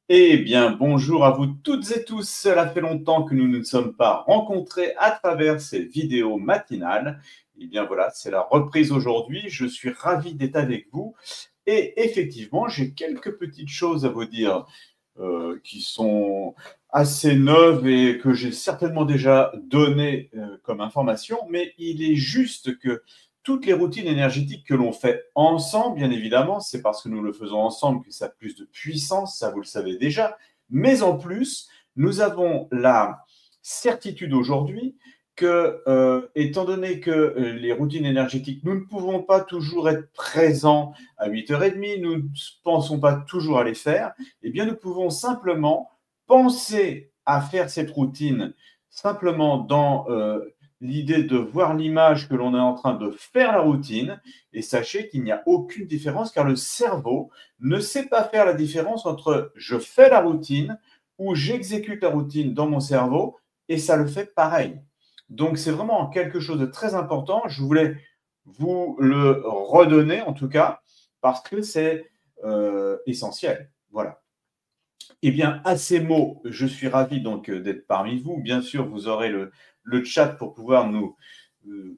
Eh bien, bonjour à vous toutes et tous. Cela fait longtemps que nous ne nous sommes pas rencontrés à travers ces vidéos matinales. Eh bien, voilà, c'est la reprise aujourd'hui. Je suis ravi d'être avec vous. Et effectivement, j'ai quelques petites choses à vous dire qui sont assez neuves et que j'ai certainement déjà données comme information. Mais il est juste que toutes les routines énergétiques que l'on fait ensemble, bien évidemment, c'est parce que nous le faisons ensemble que ça a plus de puissance, ça vous le savez déjà. Mais en plus, nous avons la certitude aujourd'hui que, étant donné que les routines énergétiques, nous ne pouvons pas toujours être présents à 8h30, nous ne pensons pas toujours à les faire, eh bien, nous pouvons simplement penser à faire cette routine simplement dans l'idée de voir l'image que l'on est en train de faire la routine, et sachez qu'il n'y a aucune différence car le cerveau ne sait pas faire la différence entre je fais la routine ou j'exécute la routine dans mon cerveau et ça le fait pareil. Donc c'est vraiment quelque chose de très important. Je voulais vous le redonner en tout cas parce que c'est essentiel. Voilà. Eh bien, à ces mots, je suis ravi donc d'être parmi vous. Bien sûr, vous aurez le chat pour pouvoir nous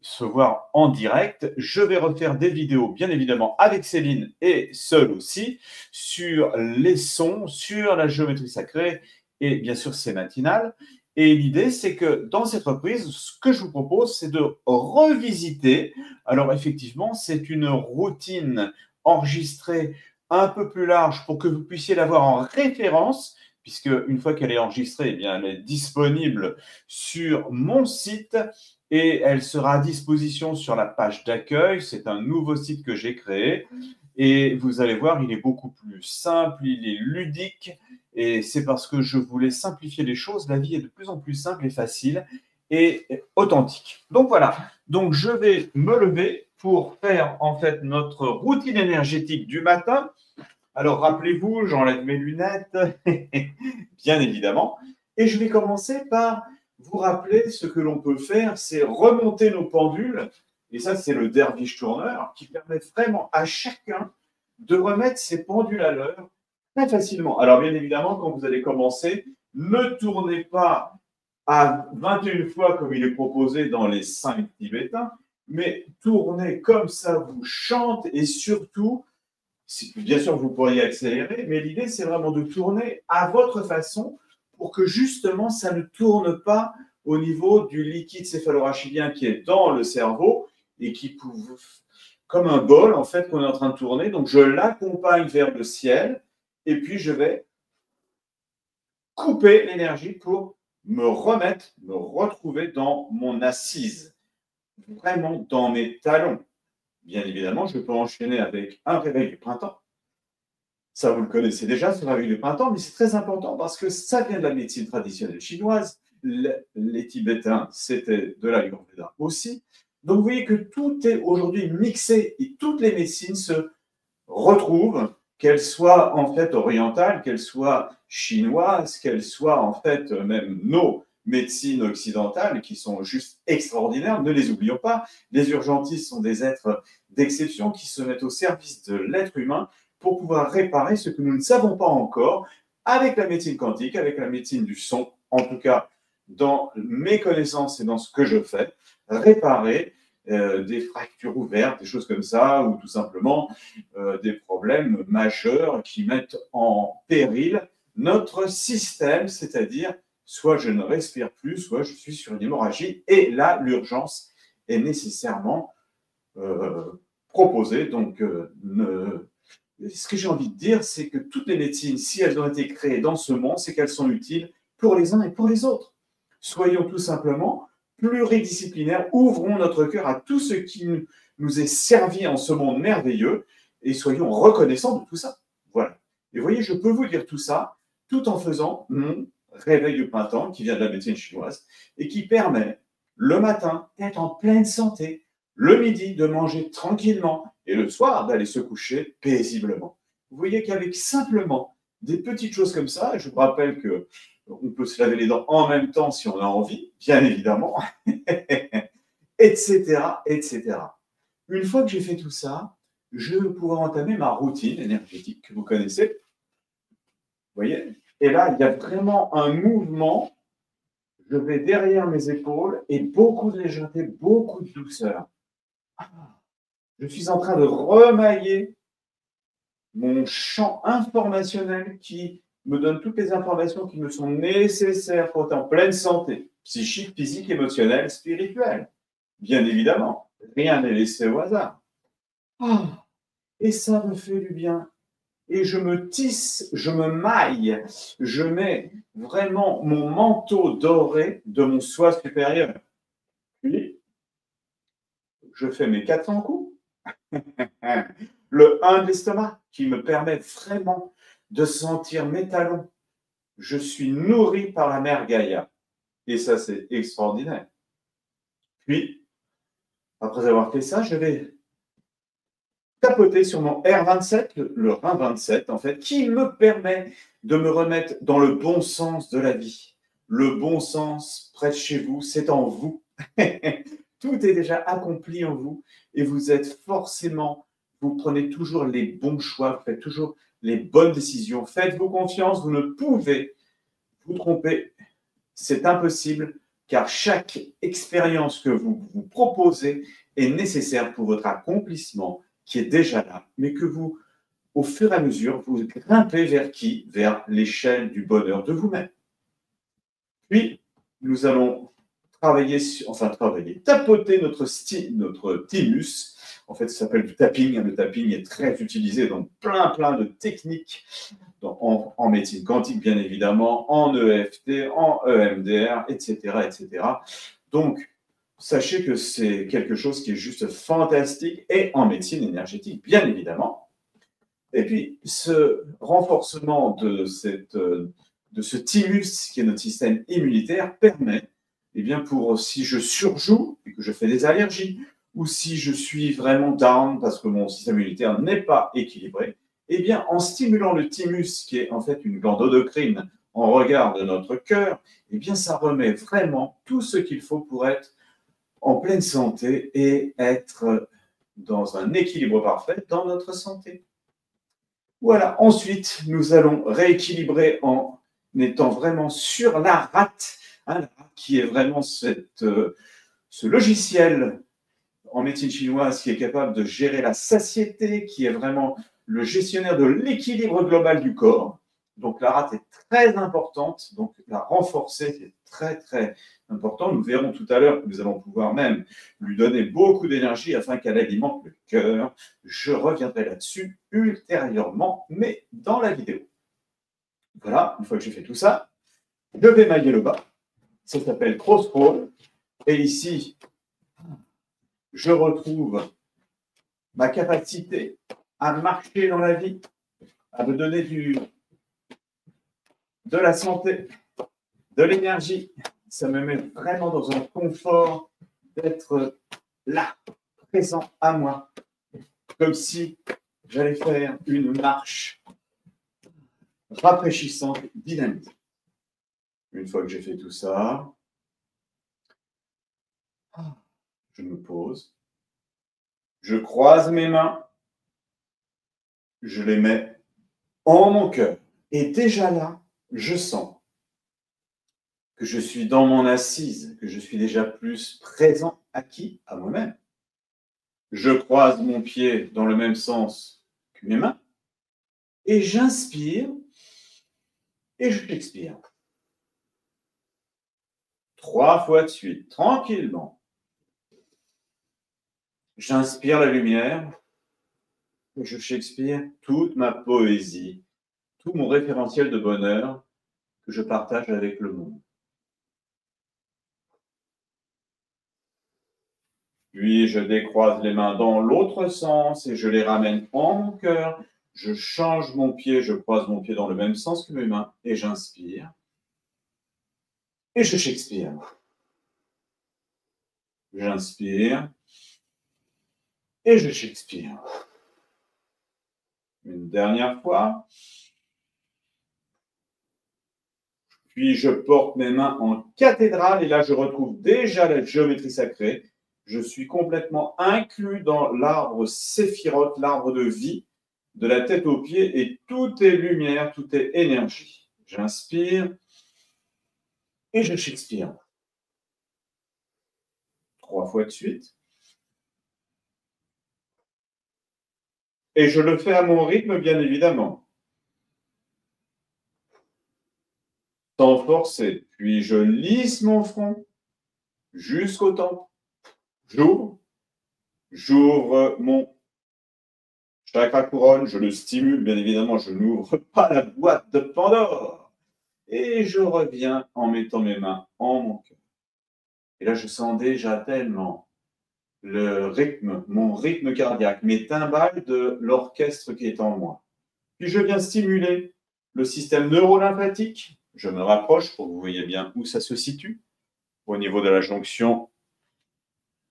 se voir en direct. Je vais refaire des vidéos, bien évidemment, avec Céline et seul aussi, sur les sons, sur la géométrie sacrée et bien sûr, c'est matinal. Et l'idée, c'est que dans cette reprise, ce que je vous propose, c'est de revisiter. Alors, effectivement, c'est une routine enregistrée un peu plus large pour que vous puissiez l'avoir en référence, puisque une fois qu'elle est enregistrée, eh bien, elle est disponible sur mon site et elle sera à disposition sur la page d'accueil. C'est un nouveau site que j'ai créé et vous allez voir, il est beaucoup plus simple, il est ludique et c'est parce que je voulais simplifier les choses. La vie est de plus en plus simple et facile et authentique. Donc voilà, donc je vais me lever pour faire en fait notre routine énergétique du matin. Alors rappelez-vous, j'enlève mes lunettes, bien évidemment, et je vais commencer par vous rappeler ce que l'on peut faire, c'est remonter nos pendules, et ça c'est le derviche tourneur qui permet vraiment à chacun de remettre ses pendules à l'heure très facilement. Alors bien évidemment, quand vous allez commencer, ne tournez pas à 21 fois comme il est proposé dans les 5 tibétains, mais tournez comme ça vous chante et surtout, bien sûr vous pourriez accélérer, mais l'idée c'est vraiment de tourner à votre façon pour que justement ça ne tourne pas au niveau du liquide céphalorachidien qui est dans le cerveau et qui peut, comme un bol en fait qu'on est en train de tourner. Donc je l'accompagne vers le ciel et puis je vais couper l'énergie pour me remettre, me retrouver dans mon assise, vraiment dans mes talons. Bien évidemment, je peux enchaîner avec un réveil du printemps. Ça, vous le connaissez déjà, ce réveil du printemps, mais c'est très important parce que ça vient de la médecine traditionnelle chinoise. Les Tibétains, c'était de l'Ayurveda aussi. Donc, vous voyez que tout est aujourd'hui mixé et toutes les médecines se retrouvent, qu'elles soient en fait orientales, qu'elles soient chinoises, qu'elles soient en fait même nos médecines occidentales qui sont juste extraordinaires. Ne les oublions pas. Les urgentistes sont des êtres d'exception qui se mettent au service de l'être humain pour pouvoir réparer ce que nous ne savons pas encore avec la médecine quantique, avec la médecine du son, en tout cas dans mes connaissances et dans ce que je fais, réparer des fractures ouvertes, des choses comme ça, ou tout simplement des problèmes majeurs qui mettent en péril notre système, c'est-à-dire soit je ne respire plus, soit je suis sur une hémorragie, et là, l'urgence est nécessairement proposée. Donc, ce que j'ai envie de dire, c'est que toutes les médecines, si elles ont été créées dans ce monde, c'est qu'elles sont utiles pour les uns et pour les autres. Soyons tout simplement pluridisciplinaires, ouvrons notre cœur à tout ce qui nous est servi en ce monde merveilleux et soyons reconnaissants de tout ça. Voilà. Et vous voyez, je peux vous dire tout ça tout en faisant mon réveil du printemps qui vient de la médecine chinoise et qui permet le matin d'être en pleine santé, le midi de manger tranquillement et le soir d'aller se coucher paisiblement. Vous voyez qu'avec simplement des petites choses comme ça, je vous rappelle que on peut se laver les dents en même temps si on a envie, bien évidemment, etc., etc. Une fois que j'ai fait tout ça, je vais pouvoir entamer ma routine énergétique que vous connaissez. voyez? Et là, il y a vraiment un mouvement. Je vais derrière mes épaules et beaucoup de légèreté, beaucoup de douceur. Je suis en train de remailler mon champ informationnel qui me donne toutes les informations qui me sont nécessaires pour être en pleine santé, psychique, physique, émotionnelle, spirituelle. Bien évidemment, rien n'est laissé au hasard. Et ça me fait du bien. Et je me tisse, je me maille, je mets vraiment mon manteau doré de mon soi supérieur. Puis, je fais mes 400 coups. Le 1 de l'estomac qui me permet vraiment de sentir mes talons. Je suis nourri par la mère Gaïa. Et ça, c'est extraordinaire. Puis, après avoir fait ça, je vais tapoter sur mon R27, le rein 27, en fait, qui me permet de me remettre dans le bon sens de la vie. Le bon sens près de chez vous, c'est en vous. Tout est déjà accompli en vous et vous êtes forcément, vous prenez toujours les bons choix, vous faites toujours les bonnes décisions. Faites-vous confiance, vous ne pouvez vous tromper. C'est impossible car chaque expérience que vous vous proposez est nécessaire pour votre accomplissement qui est déjà là, mais que vous, au fur et à mesure, vous grimpez vers qui? Vers l'échelle du bonheur de vous-même. Puis, nous allons tapoter notre thymus. En fait, ça s'appelle du tapping. Le tapping est très utilisé dans plein de techniques en médecine quantique, bien évidemment, en EFT, en EMDR, etc., etc. Donc, sachez que c'est quelque chose qui est juste fantastique et en médecine énergétique, bien évidemment. Et puis, ce renforcement de ce thymus qui est notre système immunitaire permet, eh bien, pour si je surjoue et que je fais des allergies, ou si je suis vraiment down parce que mon système immunitaire n'est pas équilibré, eh bien, en stimulant le thymus, qui est en fait une glande endocrine en regard de notre cœur, eh bien, ça remet vraiment tout ce qu'il faut pour être en pleine santé et être dans un équilibre parfait dans notre santé. Voilà, ensuite, nous allons rééquilibrer en étant vraiment sur la rate, hein, qui est vraiment ce logiciel en médecine chinoise qui est capable de gérer la satiété, qui est vraiment le gestionnaire de l'équilibre global du corps. Donc la rate est très importante, donc la renforcer, c'est très important. Nous verrons tout à l'heure que nous allons pouvoir même lui donner beaucoup d'énergie afin qu'elle alimente le cœur. Je reviendrai là-dessus ultérieurement, mais dans la vidéo. Voilà, une fois que j'ai fait tout ça, je vais mailler le bas. Ça s'appelle cross crawl. Et ici, je retrouve ma capacité à marcher dans la vie, à me donner de la santé, de l'énergie. Ça me met vraiment dans un confort d'être là, présent à moi, comme si j'allais faire une marche rafraîchissante, dynamique. Une fois que j'ai fait tout ça, je me pose, je croise mes mains, je les mets en mon cœur. Et déjà là, je sens que je suis dans mon assise, que je suis déjà plus présent à qui? À moi-même. Je croise mon pied dans le même sens que mes mains et j'inspire et je expire. 3 fois de suite, tranquillement. J'inspire la lumière et je Shakespeare toute ma poésie, tout mon référentiel de bonheur que je partage avec le monde. Puis je décroise les mains dans l'autre sens et je les ramène en mon cœur. Je change mon pied, je croise mon pied dans le même sens que mes mains et j'inspire. Et je Shakespeare. J'inspire et je Shakespeare. Une dernière fois. Puis je porte mes mains en cathédrale et là je retrouve déjà la géométrie sacrée. Je suis complètement inclus dans l'arbre séphirote, l'arbre de vie, de la tête aux pieds et tout est lumière, tout est énergie. J'inspire et je s'expire. 3 fois de suite. Et je le fais à mon rythme, bien évidemment. Sans forcer. Puis je lisse mon front jusqu'au temple. J'ouvre mon chakra couronne, je le stimule, bien évidemment, je n'ouvre pas la boîte de Pandore. Et je reviens en mettant mes mains en mon cœur. Et là, je sens déjà tellement le rythme, mon rythme cardiaque, mes timbales de l'orchestre qui est en moi. Puis je viens stimuler le système neurolymphatique. Je me rapproche pour que vous voyez bien où ça se situe, au niveau de la jonction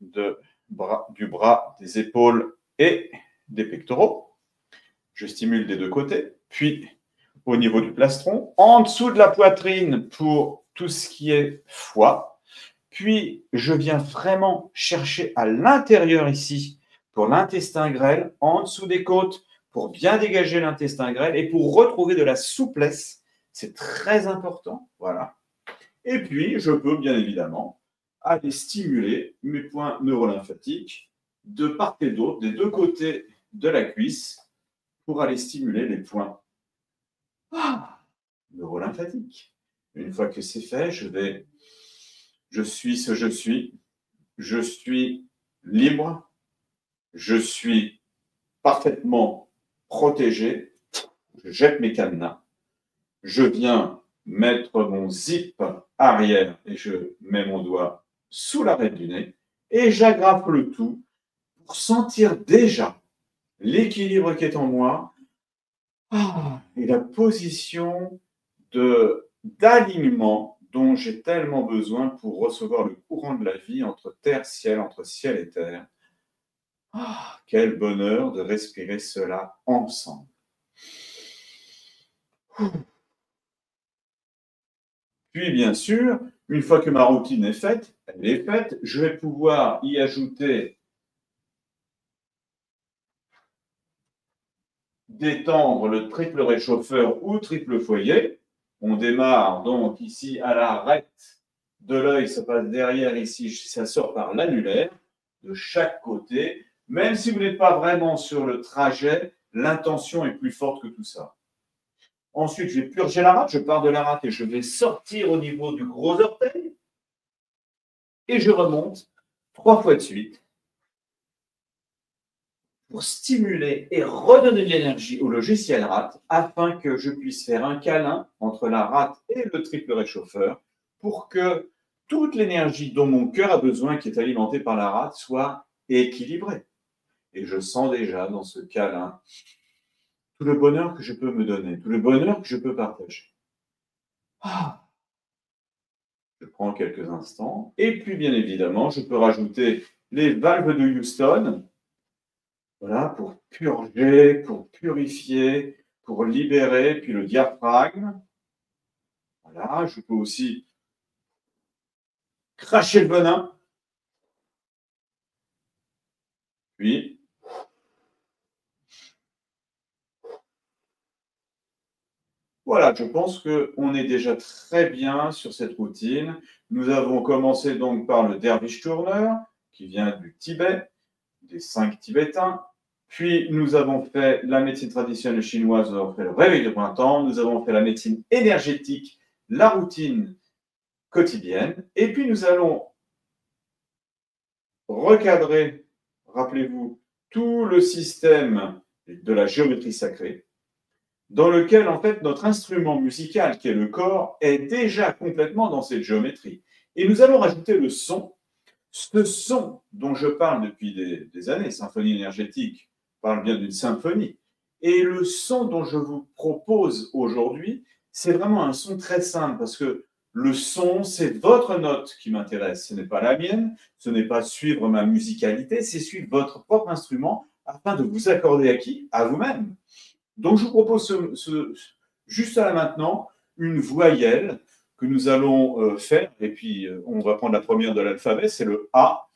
du bras, des épaules et des pectoraux. Je stimule des deux côtés, puis au niveau du plastron, en dessous de la poitrine pour tout ce qui est foie. Puis je viens vraiment chercher à l'intérieur ici pour l'intestin grêle, en dessous des côtes pour bien dégager l'intestin grêle et pour retrouver de la souplesse. C'est très important. Voilà. Et puis, je peux bien évidemment aller stimuler mes points neurolymphatiques de part et d'autre, des deux côtés de la cuisse, pour aller stimuler les points neurolymphatiques. Une fois que c'est fait, je suis ce je suis libre, je suis parfaitement protégé, je jette mes cadenas, je viens mettre mon zip arrière et je mets mon doigt sous l'arête du nez et j'agrafe le tout pour sentir déjà l'équilibre qui est en moi et la position d'alignement dont j'ai tellement besoin pour recevoir le courant de la vie entre terre-ciel, entre ciel et terre. Quel bonheur de respirer cela ensemble. Puis, bien sûr, une fois que ma routine est faite, je vais pouvoir y ajouter d'étendre le triple réchauffeur ou triple foyer. On démarre donc ici à l'arête de l'œil, ça passe derrière ici, ça sort par l'annulaire, de chaque côté. Même si vous n'êtes pas vraiment sur le trajet, l'intention est plus forte que tout ça. Ensuite, je vais purger la rate, je pars de la rate et je vais sortir au niveau du gros orteil. Et je remonte 3 fois de suite pour stimuler et redonner de l'énergie au logiciel rate afin que je puisse faire un câlin entre la rate et le triple réchauffeur pour que toute l'énergie dont mon cœur a besoin, qui est alimentée par la rate, soit équilibrée. Et je sens déjà dans ce câlin tout le bonheur que je peux me donner, tout le bonheur que je peux partager. Je prends quelques instants. Et puis, bien évidemment, je peux rajouter les valves de Houston. Voilà, pour purger, pour purifier, pour libérer. Puis le diaphragme. Voilà, je peux aussi cracher le venin. Puis, voilà, je pense qu'on est déjà très bien sur cette routine. Nous avons commencé donc par le Dervish Turner, qui vient du Tibet, des 5 Tibétains. Puis, nous avons fait la médecine traditionnelle chinoise, nous avons fait le réveil de printemps, nous avons fait la médecine énergétique, la routine quotidienne. Et puis, nous allons recadrer, rappelez-vous, tout le système de la géométrie sacrée, dans lequel, en fait, notre instrument musical, qui est le corps, est déjà complètement dans cette géométrie. Et nous allons rajouter le son, ce son dont je parle depuis des années, symphonie énergétique, parle bien d'une symphonie. Et le son dont je vous propose aujourd'hui, c'est vraiment un son très simple, parce que le son, c'est votre note qui m'intéresse. Ce n'est pas la mienne, ce n'est pas suivre ma musicalité, c'est suivre votre propre instrument afin de vous accorder à qui? À vous-même. Donc, je vous propose juste là maintenant une voyelle que nous allons faire. Et puis, on va prendre la première de l'alphabet, c'est le A.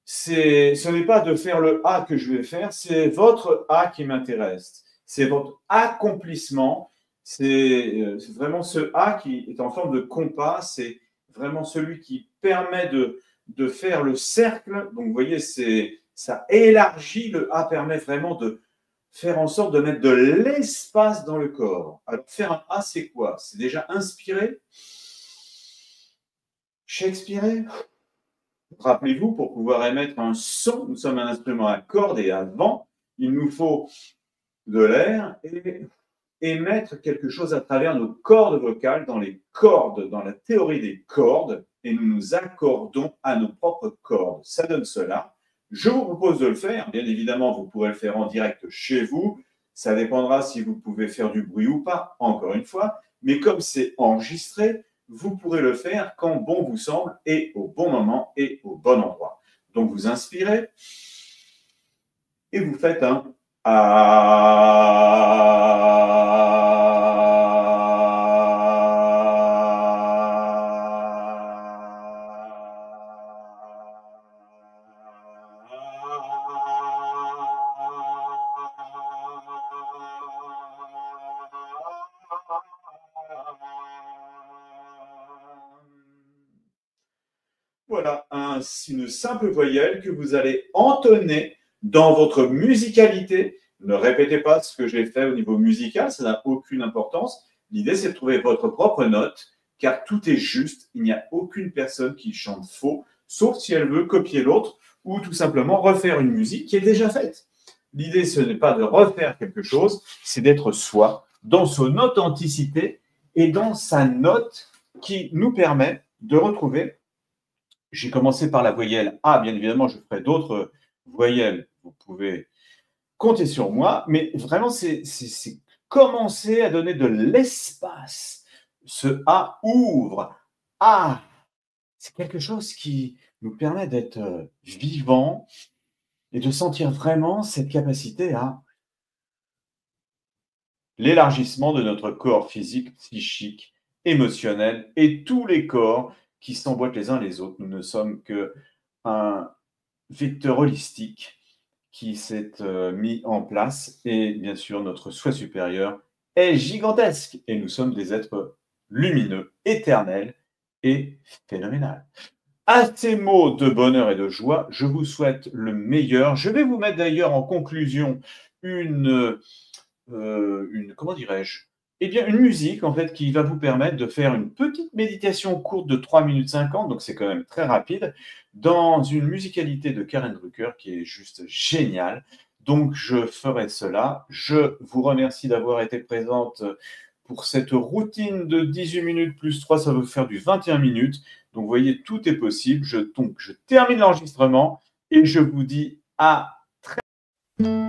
Ce n'est pas de faire le A que je vais faire, c'est votre A qui m'intéresse. c'est votre accomplissement. C'est vraiment ce A qui est en forme de compas. C'est vraiment celui qui permet de faire le cercle. Donc, vous voyez, ça élargit. Le A permet vraiment de faire en sorte de mettre de l'espace dans le corps. Alors, faire un A, c'est quoi? C'est déjà inspirer, expirer. Rappelez-vous, pour pouvoir émettre un son, nous sommes un instrument à cordes et à vent. Il nous faut de l'air et émettre quelque chose à travers nos cordes vocales, dans les cordes, dans la théorie des cordes, et nous nous accordons à nos propres cordes. Ça donne cela. Je vous propose de le faire. Bien évidemment, vous pourrez le faire en direct chez vous. Ça dépendra si vous pouvez faire du bruit ou pas, encore une fois. Mais comme c'est enregistré, vous pourrez le faire quand bon vous semble et au bon moment et au bon endroit. Donc, vous inspirez et vous faites un Voilà, une simple voyelle que vous allez entonner dans votre musicalité. Ne répétez pas ce que j'ai fait au niveau musical, ça n'a aucune importance. L'idée, c'est de trouver votre propre note, car tout est juste. Il n'y a aucune personne qui chante faux, sauf si elle veut copier l'autre ou tout simplement refaire une musique qui est déjà faite. L'idée, ce n'est pas de refaire quelque chose, c'est d'être soi, dans son authenticité et dans sa note qui nous permet de retrouver. J'ai commencé par la voyelle A, bien évidemment, je ferai d'autres voyelles. Vous pouvez compter sur moi, mais vraiment, c'est commencer à donner de l'espace. Ce A ouvre. A, c'est quelque chose qui nous permet d'être vivant et de sentir vraiment cette capacité à l'élargissement de notre corps physique, psychique, émotionnel et tous les corps qui s'emboîtent les uns les autres. Nous ne sommes qu'un vecteur holistique qui s'est mis en place et bien sûr notre soi supérieur est gigantesque et nous sommes des êtres lumineux, éternels et phénoménal. À ces mots de bonheur et de joie, je vous souhaite le meilleur. Je vais vous mettre d'ailleurs en conclusion comment dirais-je, eh bien, une musique en fait qui va vous permettre de faire une petite méditation courte de 3 minutes 50, donc c'est quand même très rapide, dans une musicalité de Karen Drucker qui est juste géniale. Donc, je ferai cela. Je vous remercie d'avoir été présente pour cette routine de 18 minutes plus 3, ça va vous faire du 21 minutes. Donc, vous voyez, tout est possible. Donc, je termine l'enregistrement et je vous dis à très bientôt.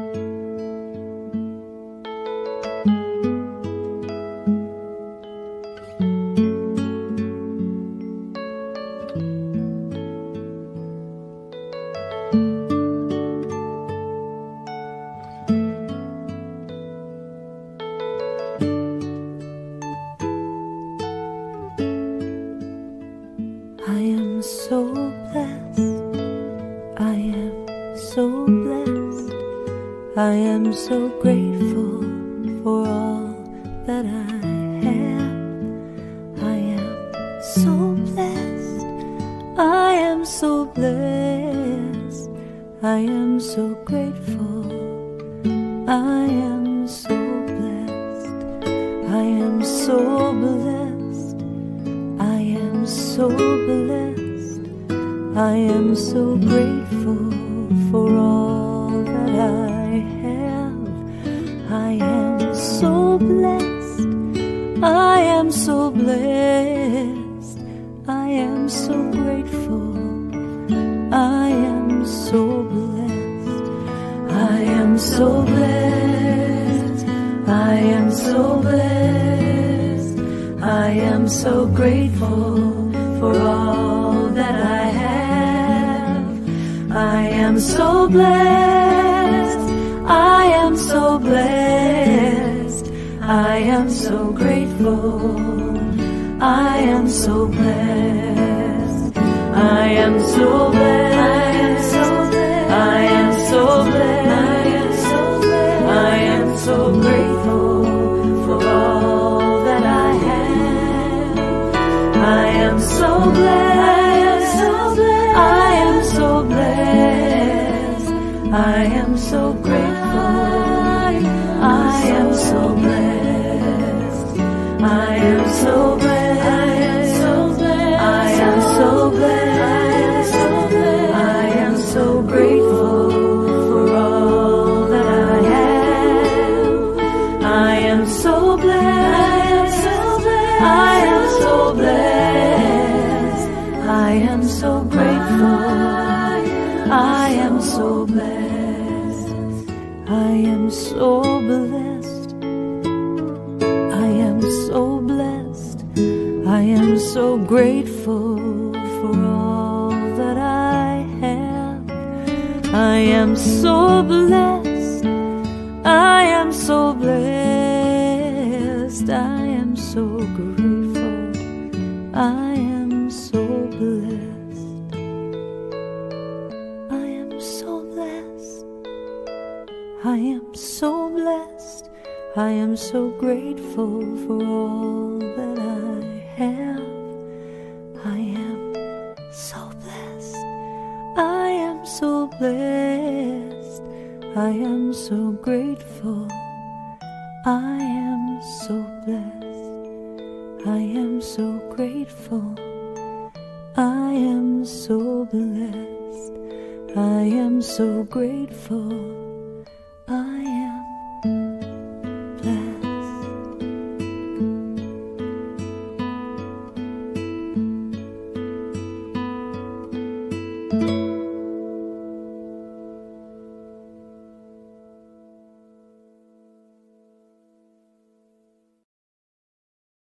I am so grateful for all that I have. I am so blessed. I am so blessed. I am so grateful. I am so blessed. I am so blessed. I am so blessed. I am so grateful for all that I have. I am so blessed. I am so blessed. I am so grateful. I am so blessed. I am so blessed. I am so blessed. I am so grateful for all that I have. I am so blessed. I am so blessed. I am so grateful. I am so blessed. I am so blessed. I am so blessed. I am so blessed. I am so blessed. I am so grateful. so blessed. I am so blessed. I am so grateful for all that I have. I am so blessed. I am so blessed. I am so grateful. I am so blessed. I am so blessed. I am so blessed. I am so grateful for all that I have. I am so blessed. I am so blessed. I am so grateful. I am so blessed. I am so blessed. I am so blessed. I am so grateful for all that I have. I am so blessed. I am so blessed. I am so grateful. I am so blessed. I am so grateful. I am so blessed. I am so grateful.